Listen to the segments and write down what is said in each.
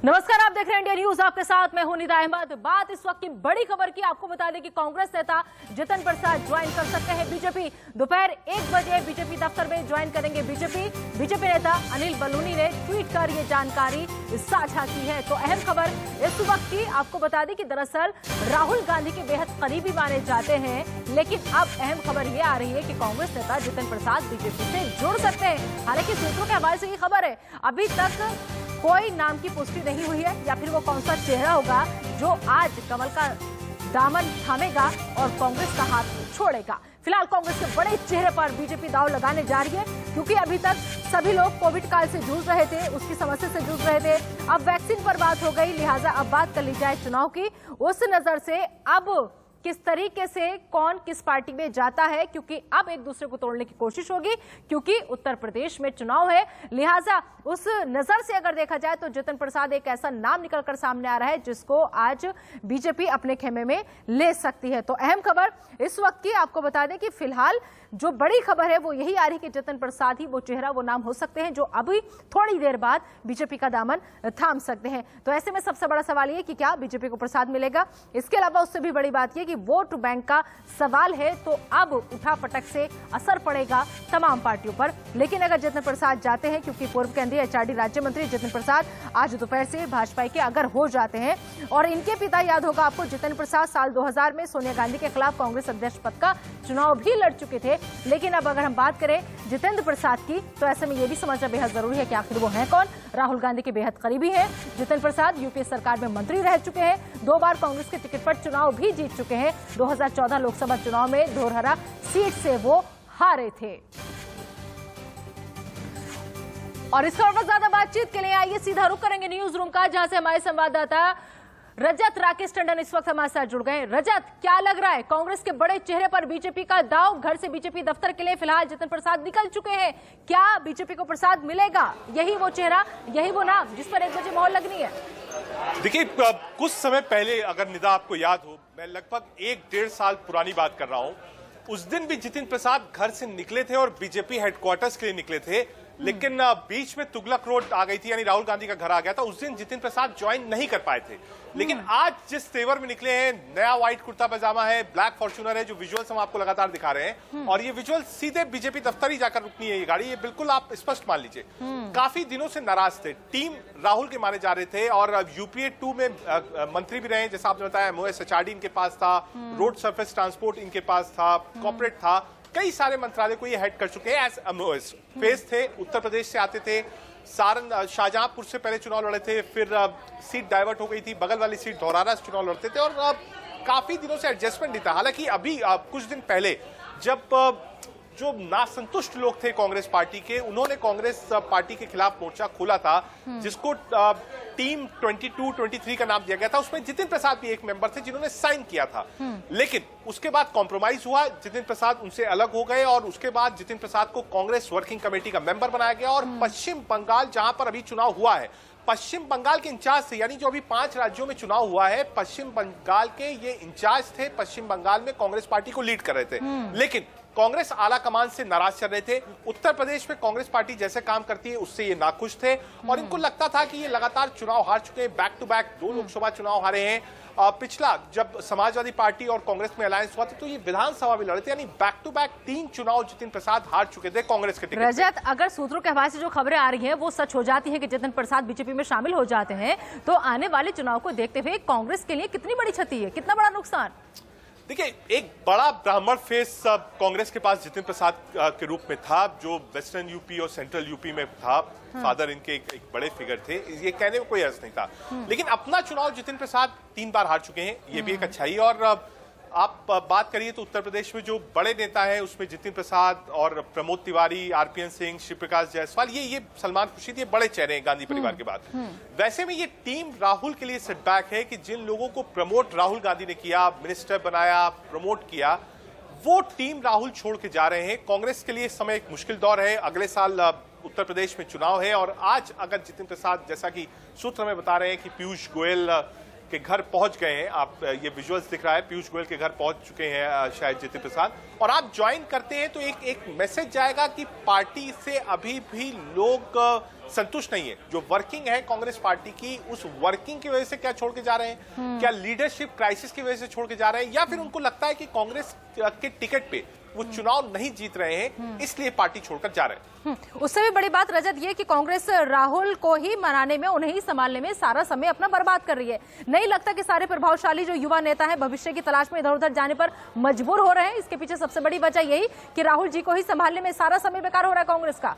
नमस्कार, आप देख रहे हैं इंडिया न्यूज। आपके साथ मैं हूं निदा अहमद। बात इस वक्त की बड़ी खबर की आपको बता दें कि कांग्रेस नेता जितिन प्रसाद ज्वाइन कर सकते हैं बीजेपी। दोपहर 1 बजे बीजेपी दफ्तर में ज्वाइन करेंगे बीजेपी नेता अनिल बलूनी ने ट्वीट कर ये जानकारी साझा की है। तो अहम खबर इस वक्त की आपको बता दें कि दरअसल राहुल गांधी के बेहद करीबी माने जाते हैं, लेकिन अब अहम खबर ये आ रही है कि कांग्रेस नेता जितिन प्रसाद बीजेपी से जुड़ सकते हैं। हालांकि सूत्रों के हवाले से ये खबर है, अभी तक कोई नाम की पुष्टि नहीं हुई है या फिर वो कौन सा चेहरा होगा जो आज कमल का दामन थामेगा और कांग्रेस का हाथ छोड़ेगा। फिलहाल कांग्रेस के बड़े चेहरे पर बीजेपी दांव लगाने जा रही है, क्योंकि अभी तक सभी लोग कोविड काल से जूझ रहे थे, उसकी समस्या से जूझ रहे थे। अब वैक्सीन पर बात हो गई, लिहाजा अब बात कर ली जाए चुनाव की। उस नजर से अब किस तरीके से कौन किस पार्टी में जाता है, क्योंकि अब एक दूसरे को तोड़ने की कोशिश होगी, क्योंकि उत्तर प्रदेश में चुनाव है। लिहाजा उस नजर से अगर देखा जाए तो जितिन प्रसाद एक ऐसा नाम निकलकर सामने आ रहा है जिसको आज बीजेपी अपने खेमे में ले सकती है। तो अहम खबर इस वक्त की आपको बता दें कि फिलहाल जो बड़ी खबर है वो यही आ रही कि जितिन प्रसाद ही वो चेहरा, वो नाम हो सकते हैं जो अभी थोड़ी देर बाद बीजेपी का दामन थाम सकते हैं। तो ऐसे में सबसे बड़ा सवाल ये कि क्या बीजेपी को प्रसाद मिलेगा। इसके अलावा उससे भी बड़ी बात यह कि वोट बैंक का सवाल है, तो अब उठापटक से असर पड़ेगा तमाम पार्टियों पर। लेकिन अगर जितिन प्रसाद जाते हैं, क्योंकि पूर्व केंद्रीय एचआरडी राज्य मंत्री जितिन प्रसाद आज दोपहर से भाजपा के अगर हो जाते हैं, और इनके पिता याद होगा आपको जितिन प्रसाद साल 2000 में सोनिया गांधी के खिलाफ कांग्रेस अध्यक्ष पद का चुनाव भी लड़ चुके थे। लेकिन अब अगर हम बात करें जितेंद्र प्रसाद की, तो ऐसे में यह भी समझना बेहद जरूरी है कि आखिर वो हैं कौन। राहुल गांधी के बेहद करीबी हैं जितेंद्र प्रसाद, यूपीए सरकार में मंत्री रह चुके हैं, 2 बार कांग्रेस के टिकट पर चुनाव भी जीत चुके हैं। 2014 लोकसभा चुनाव में धोरहरा सीट से वो हारे थे। और इस खबर पर ज्यादा बातचीत के लिए आइए सीधा रुख करेंगे न्यूज रूम का, जहां से हमारे संवाददाता रजत राकेश टंडन इस वक्त हमारे साथ जुड़ गए। रजत, क्या लग रहा है कांग्रेस के बड़े चेहरे पर बीजेपी का दांव? घर से बीजेपी दफ्तर के लिए फिलहाल जितिन प्रसाद निकल चुके हैं, क्या बीजेपी को प्रसाद मिलेगा? यही वो चेहरा, यही वो नाम जिस पर 1 बजे मोहर लगनी है? देखिए, कुछ समय पहले अगर निदा आपको याद हो, मैं लगभग 1-1.5 साल पुरानी बात कर रहा हूं, उस दिन भी जितिन प्रसाद घर से निकले थे और बीजेपी हेडक्वार्टर्स के लिए निकले थे, लेकिन बीच में तुगलक रोड आ गई थी, यानी राहुल गांधी का घर आ गया था। उस दिन जितिन प्रसाद ज्वाइन नहीं कर पाए थे। लेकिन आज जिस तेवर में निकले हैं, नया व्हाइट कुर्ता पजामा है, ब्लैक फॉर्च्यूनर है, जो विजुअल्स हम आपको लगातार दिखा रहे हैं, और ये विजुअल सीधे बीजेपी दफ्तर ही जाकर रुकनी है ये गाड़ी, ये बिल्कुल आप स्पष्ट मान लीजिए। काफी दिनों से नाराज थे, टीम राहुल के माने जा रहे थे, और यूपीए 2 में मंत्री भी रहे, जैसा आपने बताया, एमओएस एचआरडी इनके पास था, रोड सरफेस ट्रांसपोर्ट इनके पास था, कॉर्पोरेट था, कई सारे मंत्रालय को ये हेड कर चुके हैं एज एमओएस। फेस थे, उत्तर प्रदेश से आते थे, सारण शाहजहांपुर से पहले चुनाव लड़े थे, फिर सीट डाइवर्ट हो गई थी, बगल वाली सीट धौरारा से चुनाव लड़ते थे, और काफी दिनों से एडजस्टमेंट नहीं था। हालांकि अभी कुछ दिन पहले जब जो नासंतुष्ट लोग थे कांग्रेस पार्टी के, उन्होंने कांग्रेस पार्टी के खिलाफ मोर्चा खोला था, जिसको टीम 22-23 का नाम दिया गया था। उसमें जितिन प्रसाद भी एक मेंबर थे जिन्होंने साइन किया था। लेकिन उसके बाद कॉम्प्रोमाइज हुआ, जितिन प्रसाद उनसे अलग हो गए, और उसके बाद जितिन प्रसाद को कांग्रेस वर्किंग कमेटी का मेंबर बनाया गया। और पश्चिम बंगाल, जहां पर अभी चुनाव हुआ है, पश्चिम बंगाल के इंचार्ज थे, यानी जो अभी 5 राज्यों में चुनाव हुआ है, पश्चिम बंगाल के ये इंचार्ज थे, पश्चिम बंगाल में कांग्रेस पार्टी को लीड कर रहे थे। लेकिन कांग्रेस आला कमान से नाराज चल रहे थे। उत्तर प्रदेश में कांग्रेस पार्टी जैसे काम करती है उससे ये नाखुश थे, और इनको लगता था कि ये लगातार चुनाव हार चुके हैं, बैक टू बैक 2 लोकसभा चुनाव हारे हैं। पिछला जब समाजवादी पार्टी और कांग्रेस में अलायंस हुआ था, तो ये विधानसभा भी लड़े थे, यानी बैक टू बैक 3 चुनाव जितिन प्रसाद हार चुके थे कांग्रेस के टिकट। रजत, अगर सूत्रों के हवाले से जो खबरें आ रही हैं वो सच हो जाती हैं कि जितिन प्रसाद बीजेपी में शामिल हो जाते हैं, तो आने वाले चुनाव को देखते हुए कांग्रेस के लिए कितनी बड़ी क्षति है, कितना बड़ा नुकसान? देखिए, एक बड़ा ब्राह्मण फेस कांग्रेस के पास जितिन प्रसाद के रूप में था, जो वेस्टर्न यूपी और सेंट्रल यूपी में था। फादर इनके एक बड़े फिगर थे, ये कहने में कोई अर्थ नहीं था। लेकिन अपना चुनाव जितिन प्रसाद 3 बार हार चुके हैं, ये भी एक अच्छाई। और आप बात करिए तो उत्तर प्रदेश में जो बड़े नेता हैं उसमें जितिन प्रसाद और प्रमोद तिवारी, आरपीएन सिंह, शिव प्रकाश जायसवाल, ये सलमान खुर्शीद, ये बड़े चेहरे हैं गांधी परिवार के बाद। वैसे में ये टीम राहुल के लिए सेटबैक है कि जिन लोगों को प्रमोट राहुल गांधी ने किया, मिनिस्टर बनाया, प्रमोट किया, वो टीम राहुल छोड़ के जा रहे हैं। कांग्रेस के लिए इस समय एक मुश्किल दौर है, अगले साल उत्तर प्रदेश में चुनाव है, और आज अगर जितिन प्रसाद, जैसा कि सूत्र में बता रहे हैं कि पीयूष गोयल के घर पहुंच गए हैं। आप ये विजुअल्स दिख रहा है, पीयूष गोयल के घर पहुंच चुके हैं शायद जितिन प्रसाद, और आप ज्वाइन करते हैं तो एक मैसेज जाएगा कि पार्टी से अभी भी लोग संतुष्ट नहीं है। जो वर्किंग है कांग्रेस पार्टी की, उस वर्किंग की वजह से क्या छोड़ के जा रहे हैं, क्या लीडरशिप क्राइसिस की वजह से छोड़ के जा रहे हैं, या फिर उनको लगता है कि कांग्रेस के टिकट पे वो चुनाव नहीं जीत रहे हैं इसलिए पार्टी छोड़कर जा रहे हैं। उससे भी बड़ी बात रजत ये कि कांग्रेस राहुल को ही मनाने में, उन्हें ही संभालने में सारा समय अपना बर्बाद कर रही है। नहीं लगता कि सारे प्रभावशाली जो युवा नेता हैं भविष्य की तलाश में इधर उधर जाने पर मजबूर हो रहे हैं? इसके पीछे सबसे बड़ी वजह यही कि राहुल जी को ही संभालने में सारा समय बेकार हो रहा है कांग्रेस का।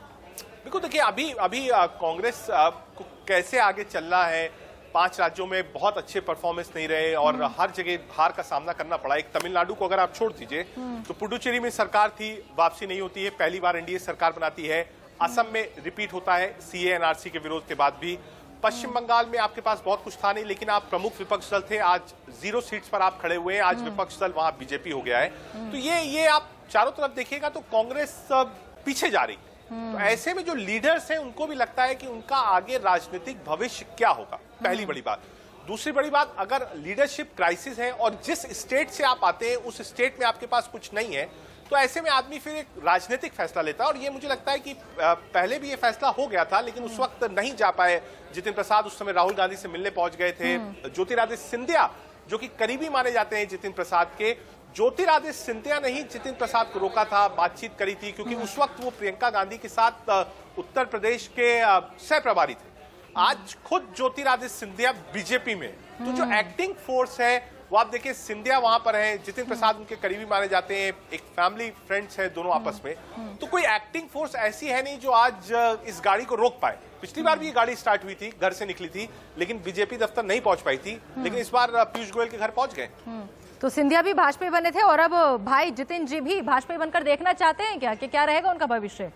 बिल्कुल, देखिए अभी कांग्रेस को कैसे आगे चलना है, 5 राज्यों में बहुत अच्छे परफॉर्मेंस नहीं रहे और हर जगह हार का सामना करना पड़ा। एक तमिलनाडु को अगर आप छोड़ दीजिए तो पुडुचेरी में सरकार थी, वापसी नहीं होती है, पहली बार एनडीए सरकार बनाती है। असम में रिपीट होता है सीए एनआरसी के विरोध के बाद भी। पश्चिम बंगाल में आपके पास बहुत कुछ था नहीं, लेकिन आप प्रमुख विपक्ष दल थे, आज 0 सीट्स पर आप खड़े हुए हैं। आज विपक्ष दल वहां बीजेपी हो गया है। तो ये आप चारों तरफ देखिएगा तो कांग्रेस पीछे जा रही। तो ऐसे में जो लीडर्स हैं उनको भी लगता है कि उनका आगे राजनीतिक भविष्य क्या होगा, पहली बड़ी बात। दूसरी बड़ी बात, अगर लीडरशिप क्राइसिस है और जिस स्टेट से आप आते हैं उस स्टेट में आपके पास कुछ नहीं है, तो ऐसे में आदमी फिर एक राजनीतिक फैसला लेता है। और ये मुझे लगता है कि पहले भी ये फैसला हो गया था, लेकिन उस वक्त नहीं जा पाए जितिन प्रसाद। उस समय राहुल गांधी से मिलने पहुंच गए थे। ज्योतिरादित्य सिंधिया जो कि करीबी माने जाते हैं जितिन प्रसाद के, ज्योतिरादित्य सिंधिया ने ही जितिन प्रसाद को रोका था, बातचीत करी थी, क्योंकि उस वक्त वो प्रियंका गांधी के साथ उत्तर प्रदेश के सह प्रभारी थे। आज खुद ज्योतिरादित्य सिंधिया बीजेपी में, तो जो एक्टिंग फोर्स है वो आप देखिए, सिंधिया वहां पर है, जितिन प्रसाद उनके करीबी माने जाते हैं, एक फैमिली फ्रेंड्स है दोनों आपस में। तो कोई एक्टिंग फोर्स ऐसी है नहीं जो आज इस गाड़ी को रोक पाए। पिछली बार भी ये गाड़ी स्टार्ट हुई थी, घर से निकली थी, लेकिन बीजेपी दफ्तर नहीं पहुंच पाई थी, लेकिन इस बार पीयूष गोयल के घर पहुंच गए। तो सिंधिया भी भाजपा बने थे और अब भाई जितिन जी भी भाजपा बनकर देखना चाहते हैं क्या, कि क्या रहेगा उनका भविष्य?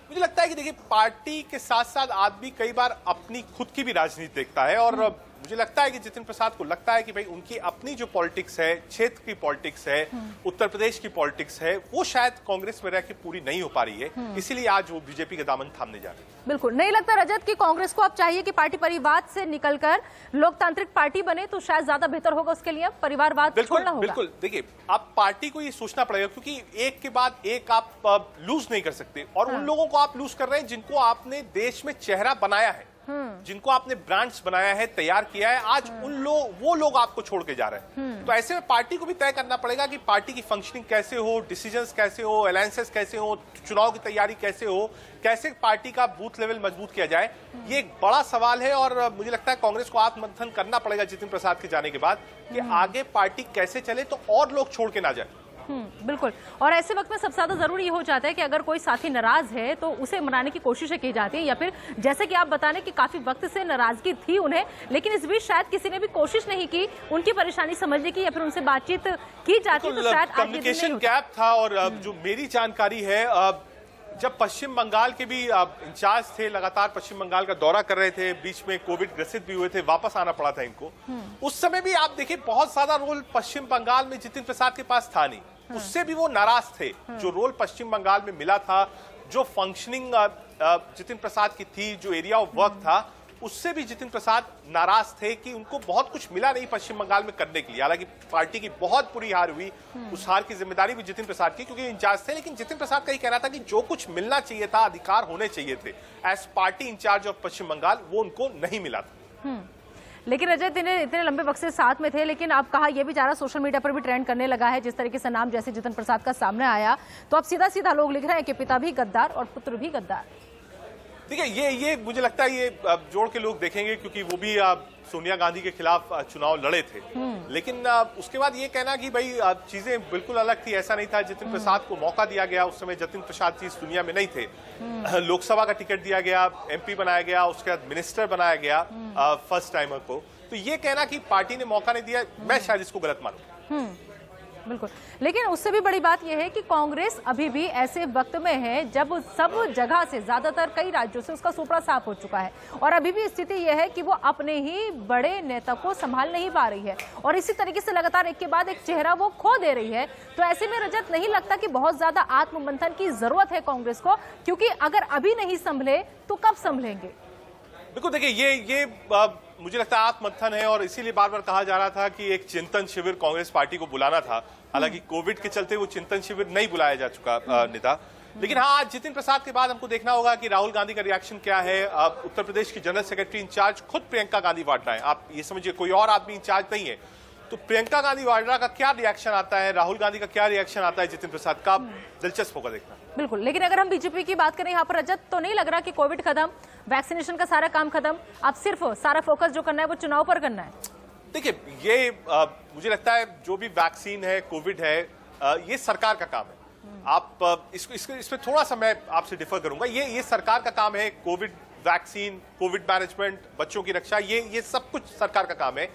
मुझे लगता है कि देखिए, पार्टी के साथ साथ आदमी कई बार अपनी खुद की भी राजनीति देखता है, और मुझे लगता है कि जितिन प्रसाद को लगता है कि भाई उनकी अपनी जो पॉलिटिक्स है, क्षेत्र की पॉलिटिक्स है, उत्तर प्रदेश की पॉलिटिक्स है, वो शायद कांग्रेस में रह के पूरी नहीं हो पा रही है, इसीलिए आज वो बीजेपी का दामन थामने जा रहे हैं। बिल्कुल नहीं लगता रजत कि कांग्रेस को अब चाहिए कि पार्टी परिवार से निकलकर लोकतांत्रिक पार्टी बने, तो शायद ज्यादा बेहतर होगा उसके लिए परिवारवाद छोड़ना होगा? बिल्कुल, देखिए आप पार्टी को ये सोचना पड़ेगा, क्योंकि एक के बाद एक आप लूज नहीं कर सकते, और उन लोगों को आप लूज कर रहे हैं जिनको आपने देश में चेहरा बनाया है, जिनको आपने ब्रांड्स बनाया है, तैयार किया है, आज वो लोग आपको छोड़ के जा रहे हैं। तो ऐसे में पार्टी को भी तय करना पड़ेगा कि पार्टी की फंक्शनिंग कैसे हो, डिसीजंस कैसे हो, अलायंसेस कैसे हो, चुनाव की तैयारी कैसे हो, कैसे पार्टी का बूथ लेवल मजबूत किया जाए। ये एक बड़ा सवाल है, और मुझे लगता है कांग्रेस को आत्ममंथन करना पड़ेगा जितिन प्रसाद के जाने के बाद कि आगे पार्टी कैसे चले तो और लोग छोड़ के ना जाए। बिल्कुल, और ऐसे वक्त में सबसे ज्यादा जरूरी हो जाता है कि अगर कोई साथी नाराज है तो उसे मनाने की कोशिशें की जाती है, या फिर जैसे कि आप बताने कि काफी वक्त से नाराजगी थी उन्हें, लेकिन इस बीच शायद किसी ने भी कोशिश नहीं की उनकी परेशानी समझने की या फिर उनसे बातचीत की जाती, तो शायद कम्युनिकेशन गैप था। और जो मेरी जानकारी है, जब पश्चिम बंगाल के भी इंचार्ज थे, लगातार पश्चिम बंगाल का दौरा कर रहे थे, बीच में कोविड ग्रसित भी हुए थे, वापस आना पड़ा था इनको, उस समय भी आप देखिए बहुत ज्यादा रोल पश्चिम बंगाल में जितिन प्रसाद के पास था नहीं, उससे भी वो नाराज थे। जो रोल पश्चिम बंगाल में मिला था, जो फंक्शनिंग जितिन प्रसाद की थी, जो एरिया ऑफ वर्क था, उससे भी जितिन प्रसाद नाराज थे कि उनको बहुत कुछ मिला नहीं पश्चिम बंगाल में करने के लिए। हालांकि पार्टी की बहुत बुरी हार हुई, उस हार की जिम्मेदारी भी जितिन प्रसाद की, क्योंकि इंचार्ज थे, लेकिन जितिन प्रसाद का ही कहना था कि जो कुछ मिलना चाहिए था, अधिकार होने चाहिए थे एज पार्टी इंचार्ज ऑफ पश्चिम बंगाल, वो उनको नहीं मिला था। लेकिन रजत इतने लंबे वक्त से साथ में थे, लेकिन अब कहा यह भी जा रहा, सोशल मीडिया पर भी ट्रेंड करने लगा है, जिस तरीके से नाम जैसे जितिन प्रसाद का सामने आया तो अब सीधा सीधा लोग लिख रहे हैं कि पिता भी गद्दार और पुत्र भी गद्दार। देखिए, ये मुझे लगता है ये जोड़ के लोग देखेंगे, क्योंकि वो भी सोनिया गांधी के खिलाफ चुनाव लड़े थे, लेकिन उसके बाद ये कहना कि भाई चीजें बिल्कुल अलग थी, ऐसा नहीं था। जितिन प्रसाद को मौका दिया गया, उस समय जितिन प्रसाद जी इस दुनिया में नहीं थे, लोकसभा का टिकट दिया गया, एमपी बनाया गया, उसके बाद मिनिस्टर बनाया गया फर्स्ट टाइमर को। तो ये कहना कि पार्टी ने मौका नहीं दिया, मैं शायद इसको गलत मानूं। बिल्कुल, लेकिन उससे भी बड़ी बात यह है कि कांग्रेस अभी भी ऐसे वक्त में है जब सब जगह से, ज्यादातर कई राज्यों से उसका सुपड़ा साफ हो चुका है, और अभी भी स्थिति यह है कि वो अपने ही बड़े नेता को संभाल नहीं पा रही है, और इसी तरीके से लगातार एक के बाद एक चेहरा वो खो दे रही है। तो ऐसे में रजत नहीं लगता कि बहुत ज्यादा आत्ममंथन की जरूरत है कांग्रेस को, क्योंकि अगर अभी नहीं संभले तो कब संभलेंगे? बिल्कुल देखिए, ये मुझे लगता है आत्ममंथन है और इसीलिए बार बार कहा जा रहा था कि एक चिंतन शिविर कांग्रेस पार्टी को बुलाना था। हालांकि कोविड के चलते वो चिंतन शिविर नहीं बुलाया जा चुका नेता। लेकिन हाँ, आज जितिन प्रसाद के बाद हमको देखना होगा कि राहुल गांधी का रिएक्शन क्या है। उत्तर प्रदेश की जनरल सेक्रेटरी इंचार्ज खुद प्रियंका गांधी वाड्रा है, आप ये समझिए, कोई और आदमी इंचार्ज नहीं है। तो प्रियंका गांधी वाड्रा का क्या रिएक्शन आता है, राहुल गांधी का क्या रिएक्शन आता है जितिन प्रसाद का, दिलचस्प होगा देखना। बिल्कुल, लेकिन अगर हम बीजेपी की बात करें यहाँ पर रजत, तो नहीं लग रहा कि कोविड खत्म, वैक्सीनेशन का सारा काम खत्म, अब सिर्फ सारा फोकस जो करना है वो चुनाव पर करना है। देखिए, ये मुझे लगता है जो भी वैक्सीन है, कोविड है, ये सरकार का काम है। आप इसमें थोड़ा सा मैं आपसे डिफर करूंगा। ये सरकार का काम है। कोविड वैक्सीन, कोविड मैनेजमेंट, बच्चों की रक्षा, ये सब कुछ सरकार का काम है।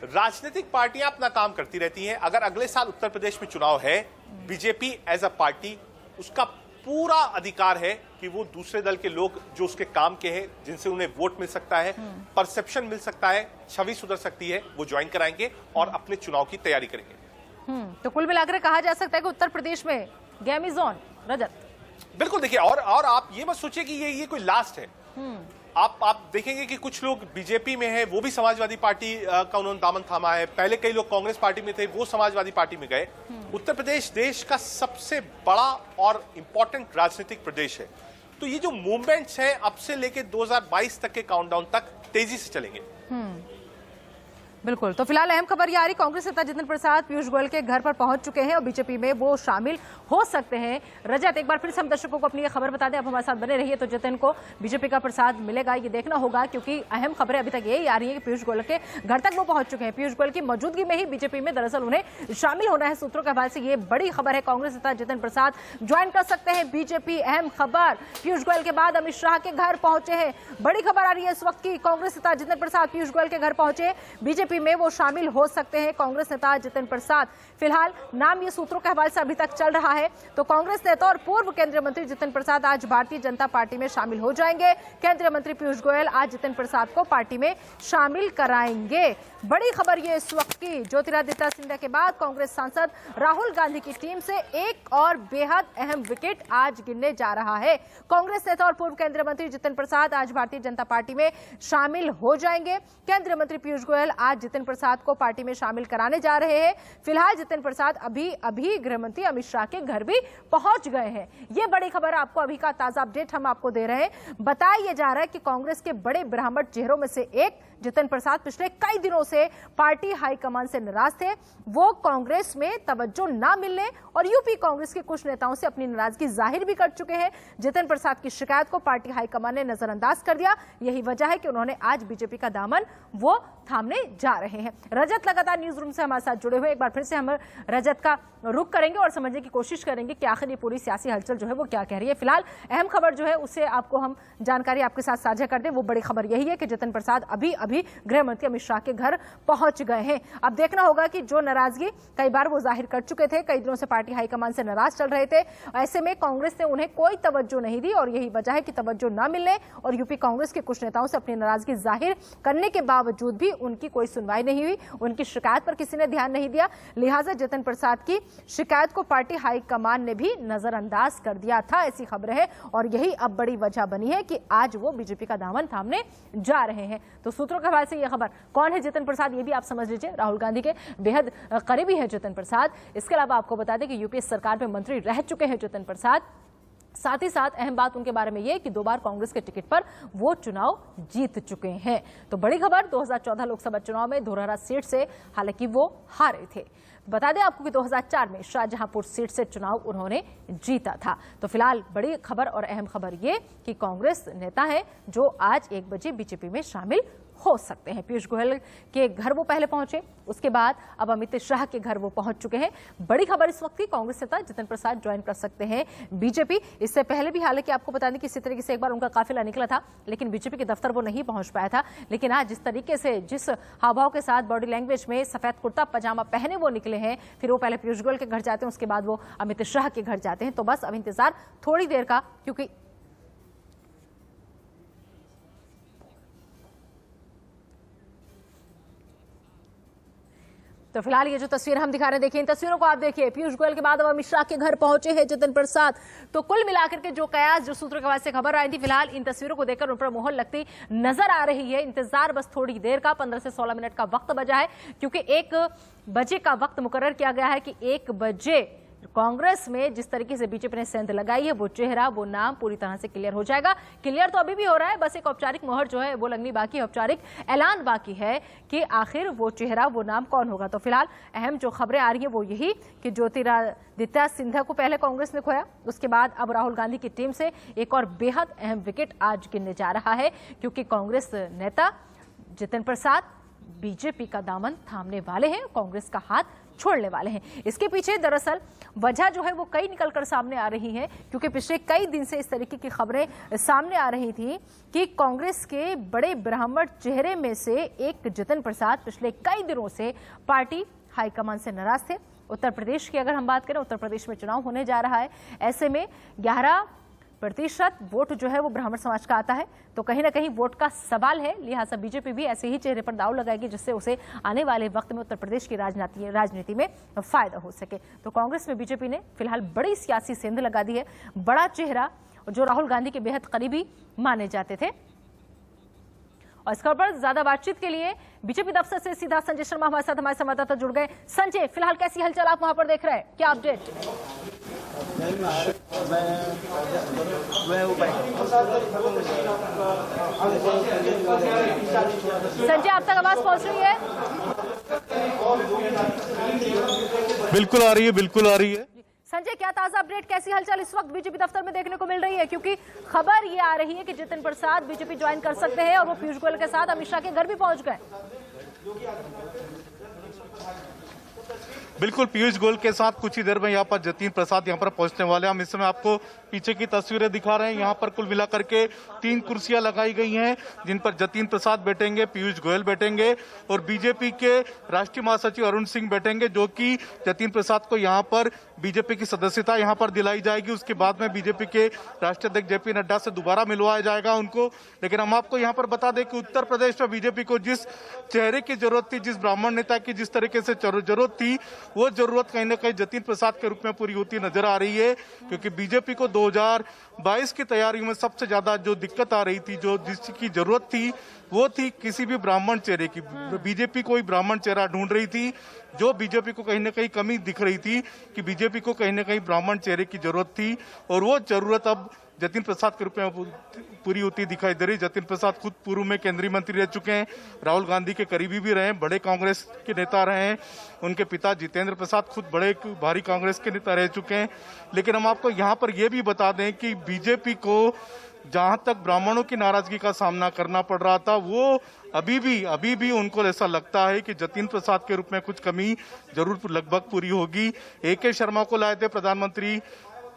राजनीतिक पार्टियां अपना काम करती रहती हैं। अगर अगले साल उत्तर प्रदेश में चुनाव है, बीजेपी एज अ पार्टी, उसका पूरा अधिकार है कि वो दूसरे दल के लोग जो उसके काम के हैं, जिनसे उन्हें वोट मिल सकता है, परसेप्शन मिल सकता है, छवि सुधर सकती है, वो ज्वाइन कराएंगे और अपने चुनाव की तैयारी करेंगे। तो कुल मिलाकर कहा जा सकता है कि उत्तर प्रदेश में गेम इज ऑन, रजत। बिल्कुल देखिए, और आप ये मत सोचिए कि ये कोई लास्ट है। आप देखेंगे कि कुछ लोग बीजेपी में हैं, वो भी समाजवादी पार्टी का उन्होंने दामन थामा है। पहले कई लोग कांग्रेस पार्टी में थे, वो समाजवादी पार्टी में गए। उत्तर प्रदेश देश का सबसे बड़ा और इंपॉर्टेंट राजनीतिक प्रदेश है। तो ये जो मूवमेंट्स हैं, अब से लेके 2022 तक के काउंटडाउन तक तेजी से चलेंगे। बिल्कुल, तो फिलहाल अहम खबर ये आ रही, कांग्रेस नेता जितिन प्रसाद पीयूष गोयल के घर पर पहुंच चुके हैं और बीजेपी में वो शामिल हो सकते हैं। रजत, एक बार फिर से हम दर्शकों को अपनी ये खबर बता दें, आप हमारे साथ बने रहिए। तो जितिन को बीजेपी का प्रसाद मिलेगा, ये देखना होगा, क्योंकि अहम खबरें अभी तक यही आ रही है कि पीयूष गोयल के घर तक वो पहुंच चुके हैं। पीयूष गोयल की मौजूदगी में ही बीजेपी में दरअसल उन्हें शामिल होना है। सूत्रों के हवाले से ये बड़ी खबर है, कांग्रेस नेता जितिन प्रसाद ज्वाइन कर सकते हैं बीजेपी। अहम खबर, पीयूष गोयल के बाद अमित शाह के घर पहुंचे हैं। बड़ी खबर आ रही है इस वक्त की, कांग्रेस नेता जितिन प्रसाद पीयूष गोयल के घर पहुंचे, बीजेपी में वो शामिल हो सकते हैं कांग्रेस नेता जितिन प्रसाद। फिलहाल नाम ये सूत्रों के हवाले से अभी तक चल रहा है। तो कांग्रेस नेता और पूर्व केंद्रीय मंत्री जितिन प्रसाद आज भारतीय जनता पार्टी में शामिल हो जाएंगे। केंद्रीय मंत्री पीयूष गोयल आज जितिन प्रसाद को पार्टी में शामिल कराएंगे। बड़ी खबर ये इस वक्त की, ज्योतिरादित्य सिंधिया के बाद कांग्रेस सांसद राहुल गांधी की टीम से एक और बेहद अहम विकेट आज गिरने जा रहा है। कांग्रेस नेता और पूर्व केंद्रीय मंत्री जितिन प्रसाद आज भारतीय जनता पार्टी में शामिल हो जाएंगे। केंद्रीय मंत्री पीयूष गोयल आज जितिन प्रसाद को पार्टी में शामिल कराने जा रहे हैं। फिलहाल जितिन प्रसाद अभी गृहमंत्री अमित शाह के घर भी पहुंच गए हैं। ये बड़ी खबर आपको अभी का ताजा अपडेट हम आपको दे रहे हैं। बताया जा रहा है कि कांग्रेस के बड़े ब्राह्मण चेहरों में से एक जितिन प्रसाद पिछले कई दिनों से पार्टी हाईकमान से नाराज थे। वो कांग्रेस में तवज्जो ना मिलने और यूपी कांग्रेस के कुछ नेताओं से अपनी नाराजगी जाहिर भी कर चुके हैं। जितिन प्रसाद की शिकायत को पार्टी हाईकमान ने नजरअंदाज कर दिया। यही वजह है कि उन्होंने आज बीजेपी का दामन वो थामने जा रहे हैं। रजत लगातार न्यूज रूम से हमारे साथ जुड़े हुए, एक बार फिर से हम रजत का रुख करेंगे और समझने की कोशिश करेंगे कि आखिर ये पूरी सियासी हलचल जो है वो क्या कह रही है। फिलहाल अहम खबर जो है उससे आपको हम जानकारी आपके साथ साझा कर दें। वो बड़ी खबर यही है कि जितिन प्रसाद अभी गृह मंत्री अमित शाह के घर पहुंच गए हैं। अब देखना होगा कि जो नाराजगी कई बार वो जाहिर कर चुके थे, कई दिनों से पार्टी हाईकमान से नाराज चल रहे थे, ऐसे में कांग्रेस ने उन्हें कोई तवज्जो नहीं दी और यही वजह है कि तवज्जो न मिलने और यूपी कांग्रेस के कुछ नेताओं से अपनी नाराजगी जाहिर करने के बावजूद भी उनकी कोई सुनवाई नहीं हुई, उनकी शिकायत पर किसी ने ध्यान नहीं दिया। लिहाजा जितिन प्रसाद की शिकायत को पार्टी हाईकमान ने भी नजरअंदाज कर दिया था, ऐसी खबरें हैं और यही अब बड़ी वजह बनी है कि आज वो बीजेपी का दामन थामने जा रहे हैं। तो सूत्रों के हवाले से यह खबर, कौन है जितिन प्रसाद ये भी आप समझ लीजिए। राहुल गांधी के बेहद करीबी है जितिन प्रसाद। इसके अलावा आपको बता दें कि यूपीए सरकार में मंत्री रह चुके हैं जितिन प्रसाद। साथ ही साथ अहम बात उनके बारे में यह कि 2 बार कांग्रेस के टिकट पर वो चुनाव जीत चुके हैं। तो बड़ी खबर, 2014 लोकसभा चुनाव में धोरहरा सीट से हालांकि वो हारे थे। बता दें आपको कि 2004 में शाहजहांपुर सीट से चुनाव उन्होंने जीता था। तो फिलहाल बड़ी खबर और अहम खबर ये कि कांग्रेस नेता है जो आज 1 बजे बीजेपी में शामिल हो सकते हैं। पीयूष गोयल के घर वो पहले पहुंचे, उसके बाद अब अमित शाह के घर वो पहुंच चुके हैं। बड़ी खबर इस वक्त की, कांग्रेस नेता जितिन प्रसाद ज्वाइन कर सकते हैं बीजेपी। इससे पहले भी हालांकि आपको बता दें कि इसी तरीके से एक बार उनका काफिला निकला था, लेकिन बीजेपी के दफ्तर वो नहीं पहुंच पाया था। लेकिन आज जिस तरीके से, जिस हावभाव के साथ, बॉडी लैंग्वेज में सफेद कुर्ता पजामा पहने वो निकले हैं, फिर वो पहले पीयूष गोयल के घर जाते हैं, उसके बाद वो अमित शाह के घर जाते हैं। तो बस अब इंतजार थोड़ी देर का, क्योंकि तो फिलहाल ये जो तस्वीर हम दिखा रहे हैं, देखिए इन तस्वीरों को आप देखिए। पीयूष गोयल के बाद अब अमित शाह के घर पहुंचे हैं जतिन प्रसाद। तो कुल मिलाकर के जो कयास, जो सूत्रों के बाद से खबर आई थी, फिलहाल इन तस्वीरों को देखकर उन पर मोहर लगती नजर आ रही है। इंतजार बस थोड़ी देर का, 15 से 16 मिनट का वक्त बचा है, क्योंकि 1 बजे का वक्त मुकर्रर किया गया है कि 1 बजे कांग्रेस में जिस तरीके से बीजेपी ने सेंध लगाई है, वो चेहरा, वो नाम पूरी तरह से क्लियर हो जाएगा। क्लियर तो अभी भी हो रहा है, बस एक औपचारिक मोहर जो है वो लगनी बाकी है, औपचारिक ऐलान बाकी है कि आखिर वो चेहरा, वो नाम कौन होगा। तो फिलहाल अहम जो खबरें आ रही है वो यही कि ज्योतिरादित्य सिंधिया को पहले कांग्रेस ने खोया, उसके बाद अब राहुल गांधी की टीम से एक और बेहद अहम विकेट आज गिनने जा रहा है, क्योंकि कांग्रेस नेता जतिन प्रसाद बीजेपी का दामन थामने वाले हैं, कांग्रेस का हाथ छोड़ने वाले हैं। इसके पीछे दरअसल वजह जो है वो कई निकलकर सामने आ रही है, क्योंकि पिछले कई दिन से इस तरीके की खबरें सामने आ रही थी कि कांग्रेस के बड़े ब्राह्मण चेहरे में से एक जतिन प्रसाद पिछले कई दिनों से पार्टी हाईकमान से नाराज थे। उत्तर प्रदेश की अगर हम बात करें, उत्तर प्रदेश में चुनाव होने जा रहा है, ऐसे में 11% वोट जो है वो ब्राह्मण समाज का आता है, तो कहीं ना कहीं वोट का सवाल है। लिहाजा बीजेपी भी ऐसे ही चेहरे पर दांव लगाएगी जिससे उसे आने वाले वक्त में उत्तर प्रदेश की राजनीति में फायदा हो सके। तो कांग्रेस में बीजेपी ने फिलहाल बड़ी सियासी सेंध लगा दी है। बड़ा चेहरा जो राहुल गांधी के बेहद करीबी माने जाते थे। और इस खबर पर ज्यादा बातचीत के लिए बीजेपी दफ्तर से सीधा संजय शर्मा हमारे साथ, हमारे संवाददाता जुड़ गए। संजय, फिलहाल कैसी हलचल आप वहां पर देख रहे हैं, क्या अपडेट? संजय, आप तक आवाज पहुंच रही है? बिल्कुल आ रही है, बिल्कुल आ रही है। संजय, क्या ताजा अपडेट, कैसी हलचल इस वक्त बीजेपी दफ्तर में देखने को मिल रही है? क्योंकि खबर ये आ रही है कि जतिन प्रसाद बीजेपी ज्वाइन कर सकते हैं और वो पीयूष गोयल के साथ अमित शाह के घर भी पहुंच गए। बिल्कुल, पीयूष गोयल के साथ कुछ ही देर में यहाँ पर जतिन प्रसाद यहाँ पर पहुंचने वाले हैं। हम इस समय आपको पीछे की तस्वीरें दिखा रहे हैं। यहाँ पर कुल मिलाकर के 3 कुर्सियां लगाई गई हैं, जिन पर जतिन प्रसाद बैठेंगे, पीयूष गोयल बैठेंगे और बीजेपी के राष्ट्रीय महासचिव अरुण सिंह बैठेंगे, जो कि जतिन प्रसाद को यहाँ पर बीजेपी की सदस्यता यहाँ पर दिलाई जाएगी। उसके बाद में बीजेपी के राष्ट्रीय अध्यक्ष जेपी नड्डा से दोबारा मिलवाया जाएगा उनको। लेकिन हम आपको यहाँ पर बता दें कि उत्तर प्रदेश में बीजेपी को जिस चेहरे की जरूरत थी, जिस ब्राह्मण नेता की जिस तरीके से जरूरत थी, वो जरूरत कहीं ना कहीं जतिन प्रसाद के रूप में पूरी होती नजर आ रही है। क्योंकि बीजेपी को 2022 की तैयारियों में सबसे ज्यादा जो दिक्कत आ रही थी, जो जिसकी जरूरत थी, वो थी किसी भी ब्राह्मण चेहरे की। बीजेपी कोई ब्राह्मण चेहरा ढूंढ रही थी, जो बीजेपी को कहीं ना कहीं कमी दिख रही थी कि बीजेपी को कहीं ना कहीं ब्राह्मण चेहरे की जरूरत थी, और वो जरूरत अब जतिन प्रसाद के रूप में पूरी होती दिखाई दे रही। जतिन प्रसाद खुद पूर्व में केंद्रीय मंत्री रह चुके हैं, राहुल गांधी के करीबी भी रहे हैं, बड़े कांग्रेस के नेता रहे हैं। उनके पिता जितेंद्र प्रसाद खुद बड़े भारी कांग्रेस के नेता रह चुके हैं। लेकिन हम आपको यहाँ पर यह भी बता दें कि बीजेपी को जहां तक ब्राह्मणों की नाराजगी का सामना करना पड़ रहा था, वो अभी भी उनको ऐसा लगता है कि जतिन प्रसाद के रूप में कुछ कमी जरूर लगभग पूरी होगी। AK शर्मा को लाए थे प्रधानमंत्री,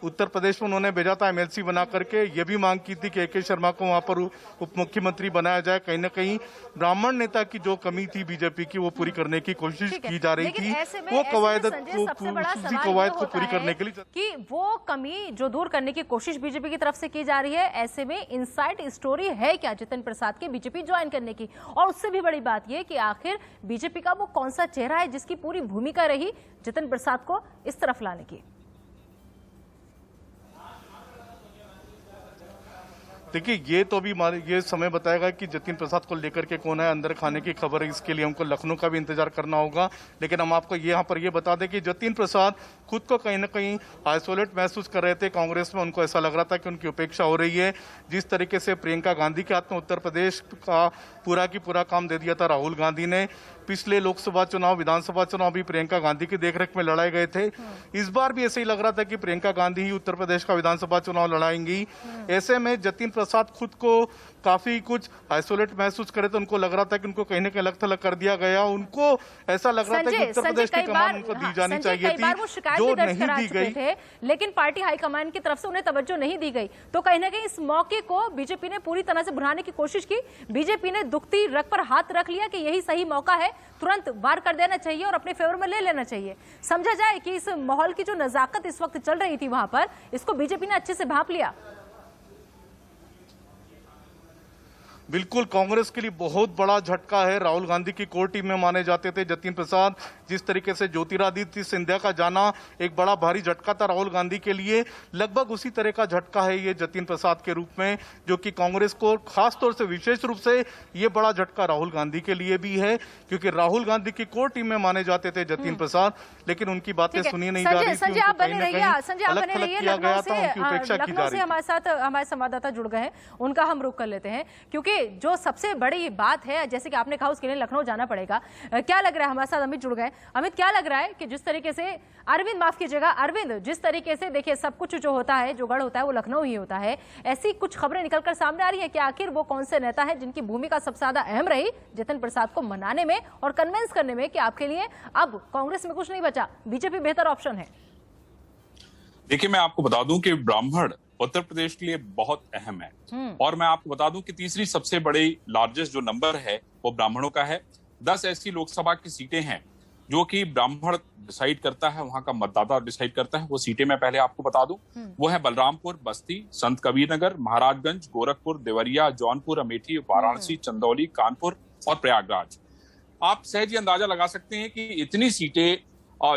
उत्तर प्रदेश में उन्होंने भेजा था MLC बना करके। ये भी मांग की थी कि AK शर्मा को वहां पर उप मुख्यमंत्री बनाया जाए। कहीं ना कहीं ब्राह्मण नेता की जो कमी थी बीजेपी की, वो पूरी करने की कोशिश की जा रही थी। वो कवायद को पूरी करने के लिए कि वो कमी जो दूर करने की कोशिश बीजेपी की तरफ से की जा रही है, ऐसे में इनसाइड स्टोरी है क्या जतिन प्रसाद के बीजेपी ज्वाइन करने की? और उससे भी बड़ी बात यह कि आखिर बीजेपी का वो कौन सा चेहरा है जिसकी पूरी भूमिका रही जतिन प्रसाद को इस तरफ लाने की? देखिए, ये तो अभी ये समय बताएगा कि जतिन प्रसाद को लेकर के कौन है। अंदर खाने की खबर है, इसके लिए हमको लखनऊ का भी इंतजार करना होगा। लेकिन हम आपको यहाँ पर ये बता दें कि जतिन प्रसाद खुद को कहीं ना कहीं आइसोलेट महसूस कर रहे थे कांग्रेस में। उनको ऐसा लग रहा था कि उनकी उपेक्षा हो रही है। जिस तरीके से प्रियंका गांधी के हाथ में उत्तर प्रदेश का पूरा की पूरा काम दे दिया था राहुल गांधी ने। पिछले लोकसभा चुनाव, विधानसभा चुनाव भी प्रियंका गांधी की देखरेख में लड़ाए गए थे। इस बार भी ऐसे ही लग रहा था कि प्रियंका गांधी ही उत्तर प्रदेश का विधानसभा चुनाव लड़ाएंगी। ऐसे में जतिन प्रसाद खुद को काफी कुछ आइसोलेट महसूस करे, तो उनको लग रहा था कि उनको कहीं ना कहीं अलग थलग कर दिया गया। उनको ऐसा लग रहा था कि उत्तर प्रदेश की कमान उनको दी जानी चाहिए थी, जो नहीं दी गई। लेकिन पार्टी हाईकमान की तरफ से उन्हें तवज्जो नहीं दी गई। तो कहीं ना कहीं इस मौके को बीजेपी ने पूरी तरह से भुनाने की कोशिश की। बीजेपी ने दुखती रग पर हाथ रख लिया कि यही सही मौका है, तुरंत वार कर देना चाहिए और अपने फेवर में ले लेना चाहिए। समझा जाए कि इस माहौल की जो नजाकत इस वक्त चल रही थी वहां पर, इसको बीजेपी ने अच्छे से भांप लिया। बिल्कुल कांग्रेस के लिए बहुत बड़ा झटका है। राहुल गांधी की कोर टीम में माने जाते थे जतिन प्रसाद। जिस तरीके से ज्योतिरादित्य सिंधिया का जाना एक बड़ा भारी झटका था राहुल गांधी के लिए, लगभग उसी तरह का झटका है ये जतिन प्रसाद के रूप में, जो कि कांग्रेस को खास तौर से विशेष रूप से ये बड़ा झटका राहुल गांधी के लिए भी है, क्योंकि राहुल गांधी की कोर टीम में माने जाते थे जतिन प्रसाद, लेकिन उनकी बातें सुनी नहीं जा रही थी। संजय आप बने रहिए, संजय आप बने रहिए। लखनऊ से हमारे साथ हमारे संवाददाता जुड़ गए हैं, उनका हम रुख कर लेते हैं, क्योंकि जो सबसे बड़ी बात है, जैसे कि आपने कहा, उसके लिए लखनऊ जाना पड़ेगा। क्या लग रहा है, हमारे साथ अमित जुड़ गए। अमित, क्या लग रहा है कि जिस तरीके से अरविंद, माफ कीजिएगा अरविंद, जिस तरीके से देखिए सब कुछ जो होता है, जो गढ़ होता है वो लखनऊ ही होता है, ऐसी कुछ खबरें निकलकर सामने आ रही है कि आखिर वो कौन से नेता है जिनकी भूमिका सबसे ज्यादा अहम रही जतिन प्रसाद को मनाने में और कन्विंस करने में कि आपके लिए अब कांग्रेस में कुछ नहीं बचा, बीजेपी बेहतर ऑप्शन है। देखिए, मैं आपको बता दूं कि ब्राह्मण उत्तर प्रदेश के लिए बहुत अहम है, और मैं आपको बता दूं कि तीसरी सबसे बड़ी लार्जेस्ट जो नंबर है वो ब्राह्मणों का है। 10 ऐसी लोकसभा की सीटें हैं जो कि ब्राह्मण डिसाइड करता है, वहां का मतदाता डिसाइड करता है। वो सीटें मैं पहले आपको बता दूं, वो है बलरामपुर, बस्ती, संत कबीर नगर, महाराजगंज, गोरखपुर, देवरिया, जौनपुर, अमेठी, वाराणसी, चंदौली, कानपुर और प्रयागराज। आप सहज ही अंदाजा लगा सकते हैं कि इतनी सीटें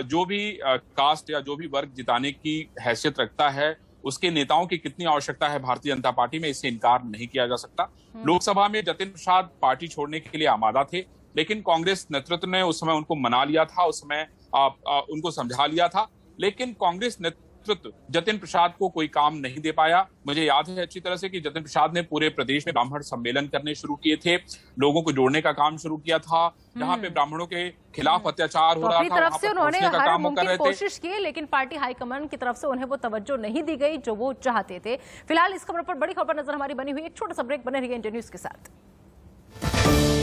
जो भी कास्ट या जो भी वर्ग जिताने की हैसियत रखता है, उसके नेताओं की कितनी आवश्यकता है भारतीय जनता पार्टी में, इससे इनकार नहीं किया जा सकता। लोकसभा में जतिन प्रसाद पार्टी छोड़ने के लिए आमादा थे, लेकिन कांग्रेस नेतृत्व ने उस समय उनको मना लिया था, उस समय उनको समझा लिया था, लेकिन कांग्रेस नेतृत्व जतिन प्रसाद को कोई काम नहीं दे पाया। मुझे याद है अच्छी तरह से कि जतिन प्रसाद ने पूरे प्रदेश में ब्राह्मण सम्मेलन करने शुरू किए थे, लोगों को जोड़ने का काम शुरू किया था, जहां पे ब्राह्मणों के खिलाफ अत्याचार हो रहा था, अपनी तरफ से उन्होंने हर मुमकिन कोशिश की, लेकिन पार्टी हाईकमान की तरफ से उन्हें वो तवज्जो नहीं दी गई जो वो चाहते थे। फिलहाल इस खबर पर बड़ी खबर नजर हमारी बनी हुई, एक छोटा सा ब्रेक, बने रहिए इंडिया न्यूज के साथ।